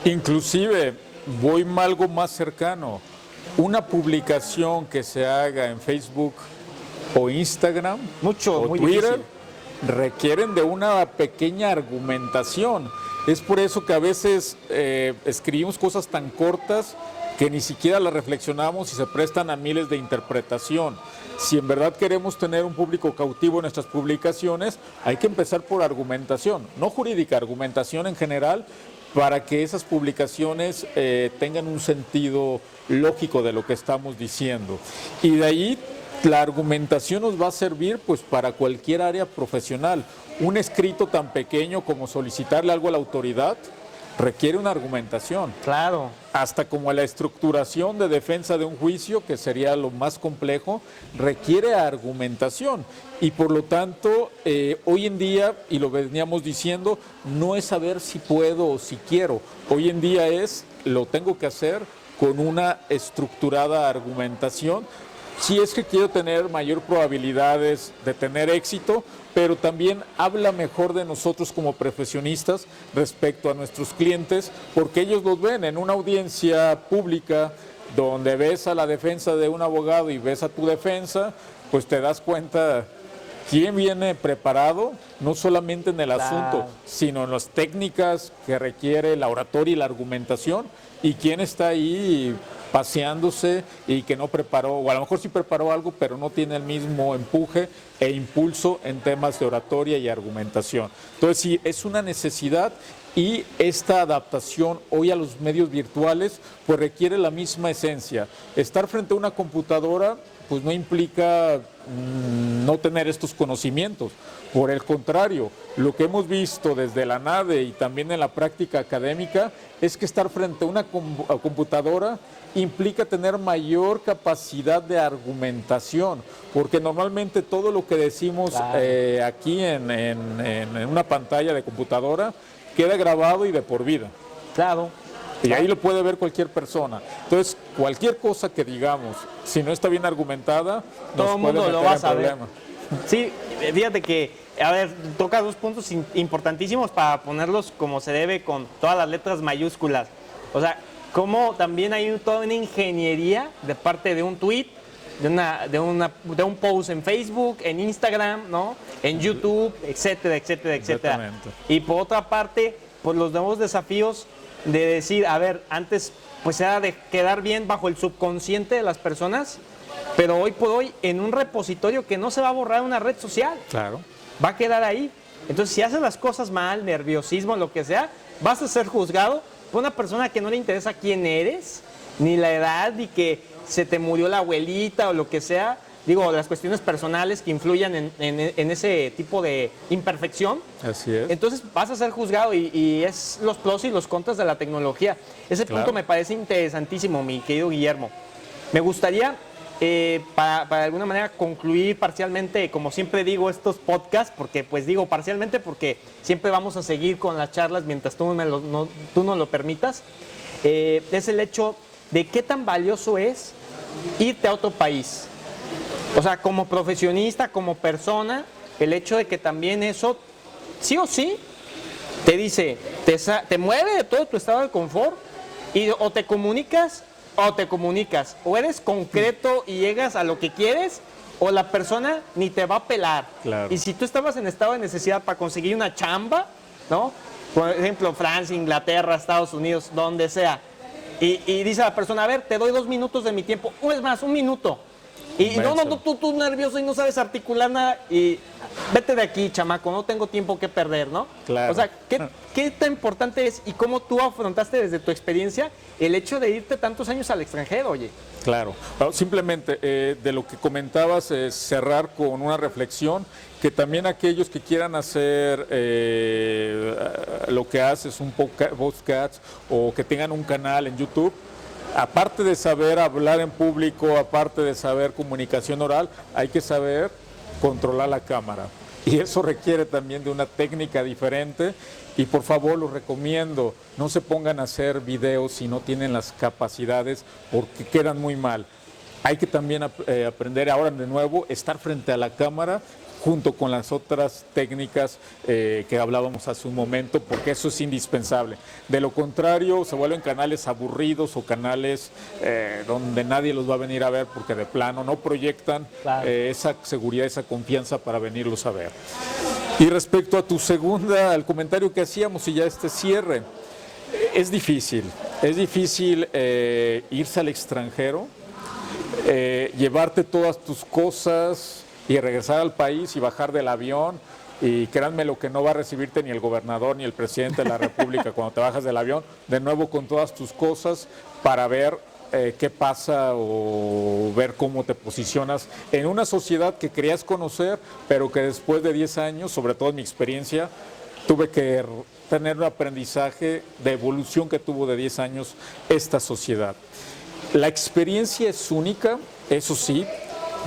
Inclusive, voy algo más cercano. Una publicación que se haga en Facebook o Instagram Muy Twitter difícil. requieren de una pequeña argumentación. Es por eso que a veces escribimos cosas tan cortas que ni siquiera las reflexionamos y se prestan a miles de interpretación. Si en verdad queremos tener un público cautivo en nuestras publicaciones, hay que empezar por argumentación, no jurídica, argumentación en general, para que esas publicaciones tengan un sentido lógico de lo que estamos diciendo. Y de ahí la argumentación nos va a servir pues para cualquier área profesional. Un escrito tan pequeño como solicitarle algo a la autoridad requiere una argumentación. Claro. Hasta como la estructuración de defensa de un juicio, que sería lo más complejo, requiere argumentación. Y por lo tanto, hoy en día, y lo veníamos diciendo, no es saber si puedo o si quiero. Hoy en día lo tengo que hacer con una estructurada argumentación. Si es que quiero tener mayor probabilidades de tener éxito, pero también habla mejor de nosotros como profesionistas respecto a nuestros clientes, porque ellos los ven en una audiencia pública donde ves a la defensa de un abogado y ves a tu defensa, pues te das cuenta quién viene preparado, no solamente en el asunto, sino en las técnicas que requiere la oratoria y la argumentación, y quién está ahí paseándose y que no preparó, o a lo mejor sí preparó algo, pero no tiene el mismo empuje e impulso en temas de oratoria y argumentación. Entonces sí, es una necesidad, y esta adaptación hoy a los medios virtuales pues requiere la misma esencia. Estar frente a una computadora pues no implica no tener estos conocimientos. Por el contrario, lo que hemos visto desde la NADE y también en la práctica académica es que estar frente a una computadora implica tener mayor capacidad de argumentación, porque normalmente todo lo que decimos aquí en una pantalla de computadora queda grabado y de por vida. Claro. Y ahí lo puede ver cualquier persona. Entonces, cualquier cosa que digamos, si no está bien argumentada, todo el mundo lo va a saber. Problema. Sí, fíjate que, a ver, toca dos puntos importantísimos para ponerlos como se debe, con todas las letras mayúsculas. O sea, cómo también hay toda una ingeniería de parte de un tweet, de un post en Facebook, en Instagram, ¿no? En YouTube, etcétera, etcétera, etcétera. Exactamente. Y por otra parte, pues los nuevos desafíos de decir, a ver, antes pues era de quedar bien bajo el subconsciente de las personas, pero hoy por hoy en un repositorio que no se va a borrar en una red social. Claro. Va a quedar ahí. Entonces, si haces las cosas mal, nerviosismo, lo que sea, vas a ser juzgado por una persona que no le interesa quién eres, ni la edad, ni que se te murió la abuelita o lo que sea. Digo, las cuestiones personales que influyan en ese tipo de imperfección. Así es. Entonces vas a ser juzgado y es los pros y los contras de la tecnología. Ese punto me parece interesantísimo, mi querido Guillermo. Me gustaría, para alguna manera, concluir parcialmente, como siempre digo, estos podcasts, porque pues digo parcialmente porque siempre vamos a seguir con las charlas mientras tú no lo permitas. Es el hecho de qué tan valioso es irte a otro país. O sea, como profesionista, como persona, el hecho de que también eso, sí o sí, te dice, te mueve de todo tu estado de confort, y o te comunicas, o eres concreto y llegas a lo que quieres, o la persona ni te va a pelar. Claro. Y si tú estabas en estado de necesidad para conseguir una chamba, ¿no? Por ejemplo, Francia, Inglaterra, Estados Unidos, donde sea, y dice la persona, a ver, te doy 2 minutos de mi tiempo, o es más, 1 minuto. Y no, inmensa. tú nervioso y no sabes articular nada y vete de aquí, chamaco, no tengo tiempo que perder, ¿no? Claro. O sea, ¿qué tan importante es y cómo tú afrontaste desde tu experiencia el hecho de irte tantos años al extranjero, oye? Claro. Simplemente de lo que comentabas, cerrar con una reflexión, que también aquellos que quieran hacer lo que haces, un podcast o que tengan un canal en YouTube, aparte de saber hablar en público, aparte de saber comunicación oral, hay que saber controlar la cámara. Y eso requiere también de una técnica diferente. Y por favor, los recomiendo, no se pongan a hacer videos si no tienen las capacidades, porque quedan muy mal. Hay que también aprender ahora de nuevo, estar frente a la cámara, junto con las otras técnicas que hablábamos hace un momento, porque eso es indispensable. De lo contrario, se vuelven canales aburridos o canales donde nadie los va a venir a ver porque de plano no proyectan esa seguridad, esa confianza para venirlos a ver. Y respecto a tu al comentario que hacíamos y ya este cierre, es difícil irse al extranjero, llevarte todas tus cosas y regresar al país y bajar del avión, y créanme lo que no va a recibirte ni el gobernador ni el presidente de la República cuando te bajas del avión, de nuevo con todas tus cosas para ver qué pasa o ver cómo te posicionas en una sociedad que querías conocer, pero que después de 10 años, sobre todo en mi experiencia, tuve que tener un aprendizaje de evolución que tuvo de 10 años esta sociedad. La experiencia es única, eso sí.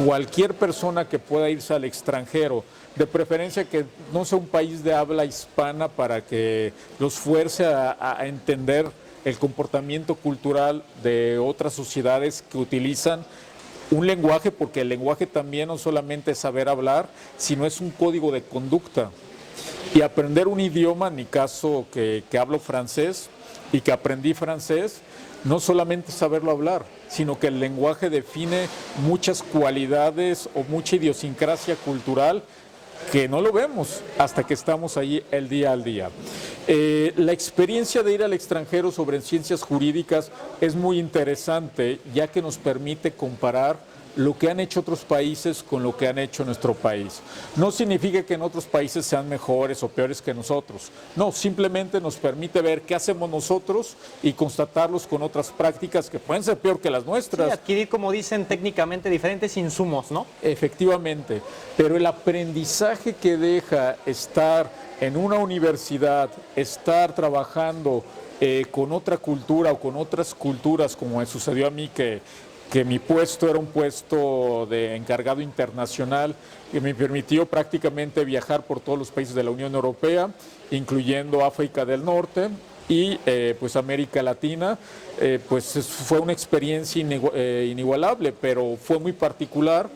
Cualquier persona que pueda irse al extranjero, de preferencia que no sea un país de habla hispana para que los fuerce a entender el comportamiento cultural de otras sociedades que utilizan un lenguaje, porque el lenguaje también no solamente es saber hablar, sino es un código de conducta. Y aprender un idioma, en mi caso que hablo francés y que aprendí francés, no solamente saberlo hablar, sino que el lenguaje define muchas cualidades o mucha idiosincrasia cultural que no lo vemos hasta que estamos ahí el día al día. La experiencia de ir al extranjero sobre ciencias jurídicas es muy interesante, ya que nos permite comparar lo que han hecho otros países con lo que han hecho nuestro país. No significa que en otros países sean mejores o peores que nosotros. No, simplemente nos permite ver qué hacemos nosotros y constatarlos con otras prácticas que pueden ser peor que las nuestras. Sí, adquirir, como dicen técnicamente, diferentes insumos, ¿no? Efectivamente, pero el aprendizaje que deja estar en una universidad, estar trabajando con otra cultura o con otras culturas, como me sucedió a mí, que mi puesto era un puesto de encargado internacional que me permitió prácticamente viajar por todos los países de la Unión Europea, incluyendo África del Norte y pues América Latina. Pues fue una experiencia inigualable, pero fue muy particular.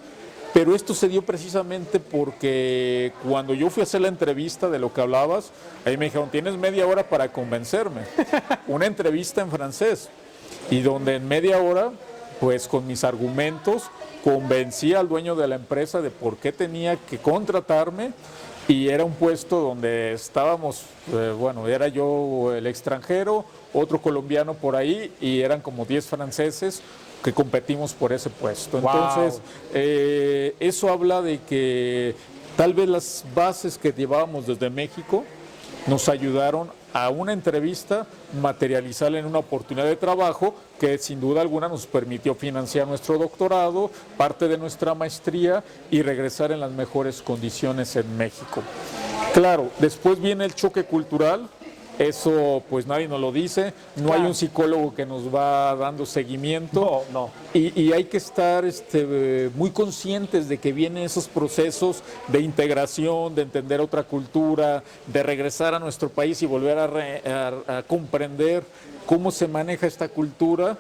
Pero esto se dio precisamente porque cuando yo fui a hacer la entrevista de lo que hablabas, ahí me dijeron, tienes media hora para convencerme. Una entrevista en francés, y donde en media hora, pues con mis argumentos, convencí al dueño de la empresa de por qué tenía que contratarme, y era un puesto donde estábamos, bueno, era yo el extranjero, otro colombiano por ahí, y eran como 10 franceses que competimos por ese puesto. Entonces, eso habla de que tal vez las bases que llevábamos desde México nos ayudaron a una entrevista materializar en una oportunidad de trabajo que sin duda alguna nos permitió financiar nuestro doctorado, parte de nuestra maestría y regresar en las mejores condiciones en México. Claro, después viene el choque cultural. Eso pues nadie nos lo dice, no hay un psicólogo que nos va dando seguimiento. No. Y hay que estar muy conscientes de que vienen esos procesos de integración, de entender otra cultura, de regresar a nuestro país y volver a comprender cómo se maneja esta cultura,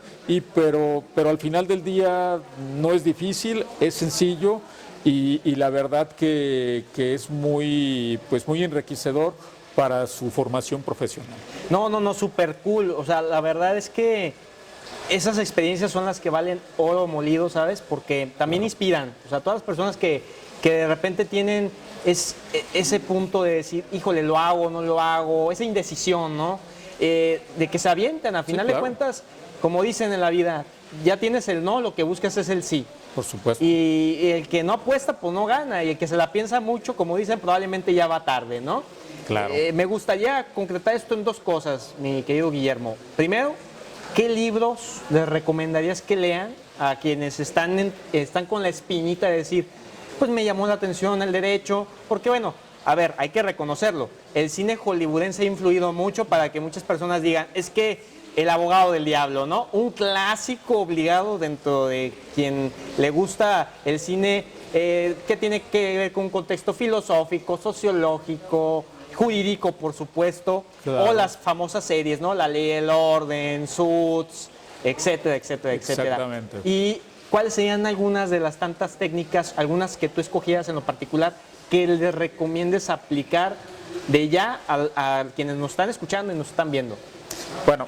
pero al final del día no es difícil, es sencillo y la verdad que es muy enriquecedor para su formación profesional. No, súper cool. O sea, la verdad es que esas experiencias son las que valen oro molido, ¿sabes? Porque también inspiran. O sea, todas las personas que de repente tienen ese punto de decir, híjole, lo hago, no lo hago, esa indecisión, ¿no? De que se avientan. A final de cuentas, como dicen en la vida, ya tienes el no, lo que buscas es el sí. Por supuesto. Y el que no apuesta, pues no gana. Y el que se la piensa mucho, como dicen, probablemente ya va tarde, ¿no? Claro. Me gustaría concretar esto en dos cosas, mi querido Guillermo. Primero, ¿qué libros les recomendarías que lean a quienes están con la espinita de decir, pues me llamó la atención el derecho? Porque bueno, a ver, hay que reconocerlo. El cine hollywoodense ha influido mucho para que muchas personas digan, es que El abogado del diablo, ¿no? Un clásico obligado dentro de quien le gusta el cine que tiene que ver con un contexto filosófico, sociológico, jurídico, por supuesto, claro. o las famosas series, ¿no? La Ley y el Orden, Suits, etcétera, etcétera, etcétera. Exactamente. ¿Y cuáles serían algunas de las tantas técnicas, algunas que tú escogieras en lo particular, que les recomiendes aplicar de ya a quienes nos están escuchando y nos están viendo? Bueno,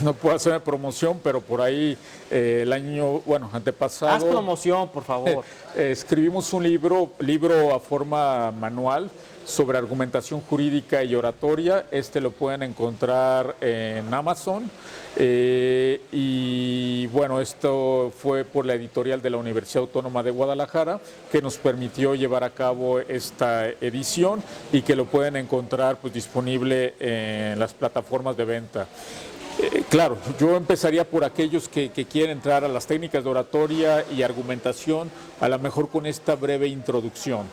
no puedo hacer promoción, pero por ahí el año, antepasado... Haz promoción, por favor. Escribimos un libro a forma manual sobre argumentación jurídica y oratoria. Lo pueden encontrar en Amazon. Y bueno, esto fue por la editorial de la Universidad Autónoma de Guadalajara, que nos permitió llevar a cabo esta edición y que lo pueden encontrar pues disponible en las plataformas de venta. Claro, yo empezaría por aquellos que quieren entrar a las técnicas de oratoria y argumentación, a lo mejor con esta breve introducción.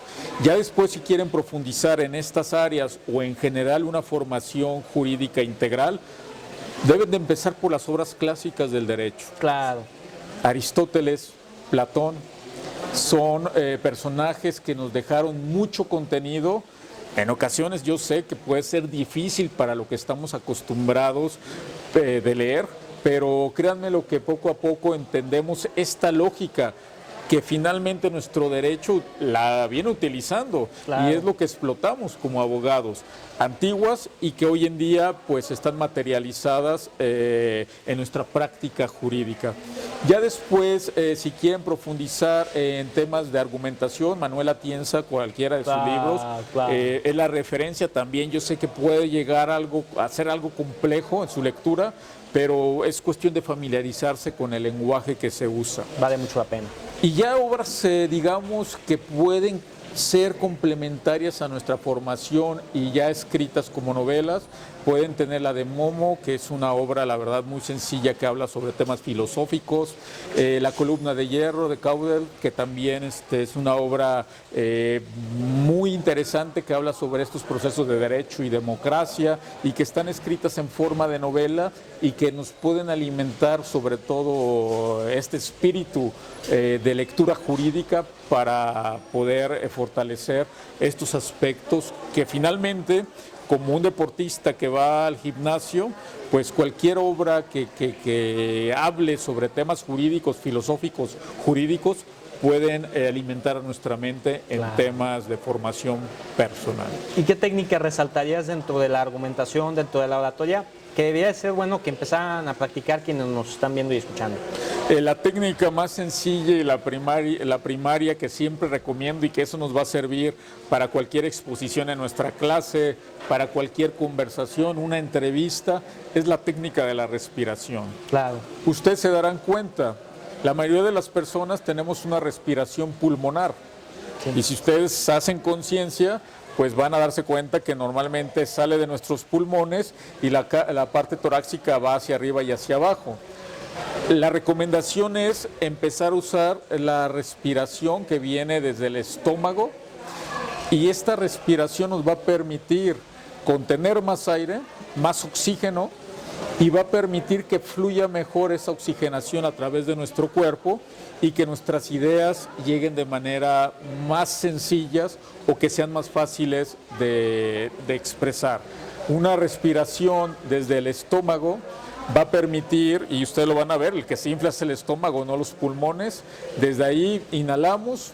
Ya después, si quieren profundizar en estas áreas o en general una formación jurídica integral, deben de empezar por las obras clásicas del derecho. Claro. Aristóteles, Platón, son personajes que nos dejaron mucho contenido. En ocasiones yo sé que puede ser difícil para lo que estamos acostumbrados de leer, pero créanme lo que poco a poco entendemos esta lógica que finalmente nuestro derecho la viene utilizando, claro. Y es lo que explotamos como abogados, antiguas y que hoy en día pues están materializadas en nuestra práctica jurídica. Ya después, si quieren profundizar en temas de argumentación, Manuel Atienza, cualquiera de sus libros, claro. Es la referencia también. Yo sé que puede llegar a ser algo complejo en su lectura, pero es cuestión de familiarizarse con el lenguaje que se usa. Vale mucho la pena. Y ya obras, digamos, que pueden ser complementarias a nuestra formación y ya escritas como novelas, pueden tener la de Momo, que es una obra, la verdad, muy sencilla, que habla sobre temas filosóficos, La columna de hierro de Caudel, que también es una obra muy interesante, que habla sobre estos procesos de derecho y democracia, y que están escritas en forma de novela y que nos pueden alimentar sobre todo este espíritu de lectura jurídica para poder fortalecer estos aspectos que finalmente, como un deportista que va al gimnasio, pues cualquier obra que hable sobre temas jurídicos, filosóficos, jurídicos, pueden alimentar a nuestra mente en claro. Temas de formación personal. ¿Y qué técnica resaltarías dentro de la argumentación, dentro de la oratoria, que debería ser bueno que empezaran a practicar quienes nos están viendo y escuchando? La técnica más sencilla y la primaria que siempre recomiendo, y que eso nos va a servir para cualquier exposición en nuestra clase, para cualquier conversación, una entrevista, es la técnica de la respiración. Claro. Ustedes se darán cuenta, la mayoría de las personas tenemos una respiración pulmonar. Sí. Y si ustedes hacen conciencia, pues van a darse cuenta que normalmente sale de nuestros pulmones y la parte torácica va hacia arriba y hacia abajo. La recomendación es empezar a usar la respiración que viene desde el estómago, y esta respiración nos va a permitir contener más aire, más oxígeno, y va a permitir que fluya mejor esa oxigenación a través de nuestro cuerpo y que nuestras ideas lleguen de manera más sencillas o que sean más fáciles de expresar. Una respiración desde el estómago va a permitir, y ustedes lo van a ver, el que se infla es el estómago, no los pulmones. Desde ahí inhalamos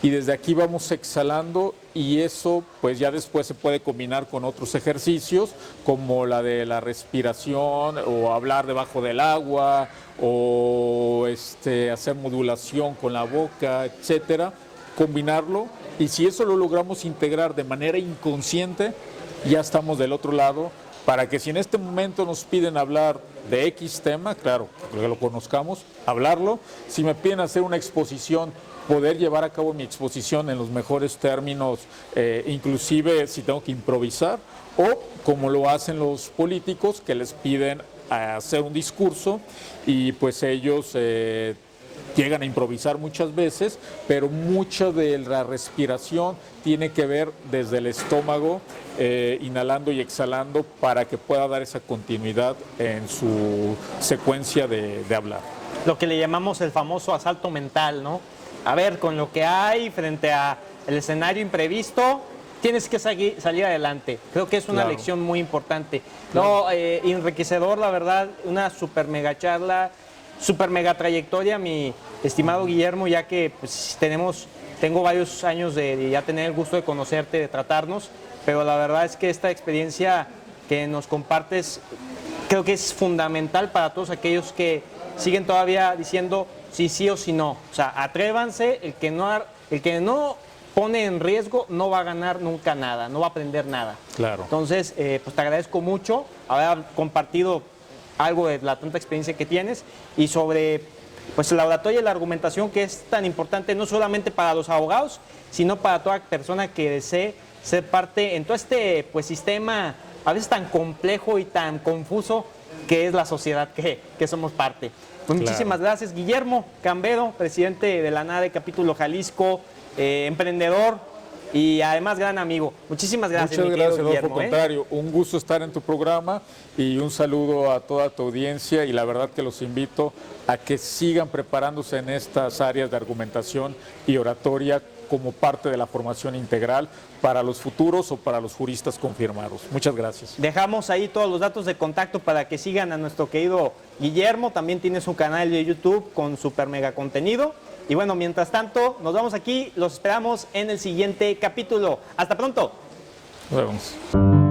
y desde aquí vamos exhalando, y eso pues ya después se puede combinar con otros ejercicios como la de la respiración, o hablar debajo del agua, o hacer modulación con la boca, etcétera, combinarlo, y si eso lo logramos integrar de manera inconsciente, ya estamos del otro lado, para que si en este momento nos piden hablar de X tema, claro, que lo conozcamos, hablarlo. Si me piden hacer una exposición, poder llevar a cabo mi exposición en los mejores términos, inclusive si tengo que improvisar, o como lo hacen los políticos que les piden hacer un discurso y pues ellos llegan a improvisar muchas veces, pero mucha de la respiración tiene que ver desde el estómago, inhalando y exhalando para que pueda dar esa continuidad en su secuencia de hablar. Lo que le llamamos el famoso asalto mental, ¿no? A ver, con lo que hay frente al escenario imprevisto, tienes que salir adelante. Creo que es una lección muy importante. No, enriquecedor, la verdad, una super mega charla, super mega trayectoria, mi estimado Guillermo, ya que pues, tengo varios años de ya tener el gusto de conocerte, de tratarnos, pero la verdad es que esta experiencia que nos compartes creo que es fundamental para todos aquellos que siguen todavía diciendo si sí o si no. O sea, atrévanse, el que no pone en riesgo no va a ganar nunca nada, no va a aprender nada. Claro. Entonces, pues te agradezco mucho haber compartido algo de la tanta experiencia que tienes y sobre pues la oratoria y la argumentación que es tan importante no solamente para los abogados, sino para toda persona que desee ser parte en todo este pues sistema a veces tan complejo y tan confuso que es la sociedad que somos parte. Pues muchísimas gracias, Guillermo Cambero, presidente de la NADE Capítulo Jalisco, emprendedor y además gran amigo. Muchísimas gracias. Muchas gracias, Adolfo. Guillermo, Al contrario, un gusto estar en tu programa y un saludo a toda tu audiencia y la verdad que los invito a que sigan preparándose en estas áreas de argumentación y oratoria como parte de la formación integral para los futuros o para los juristas confirmados. Muchas gracias. Dejamos ahí todos los datos de contacto para que sigan a nuestro querido Guillermo. También tiene su canal de YouTube con super mega contenido. Y bueno, mientras tanto, nos vamos aquí. Los esperamos en el siguiente capítulo. Hasta pronto. Nos vemos.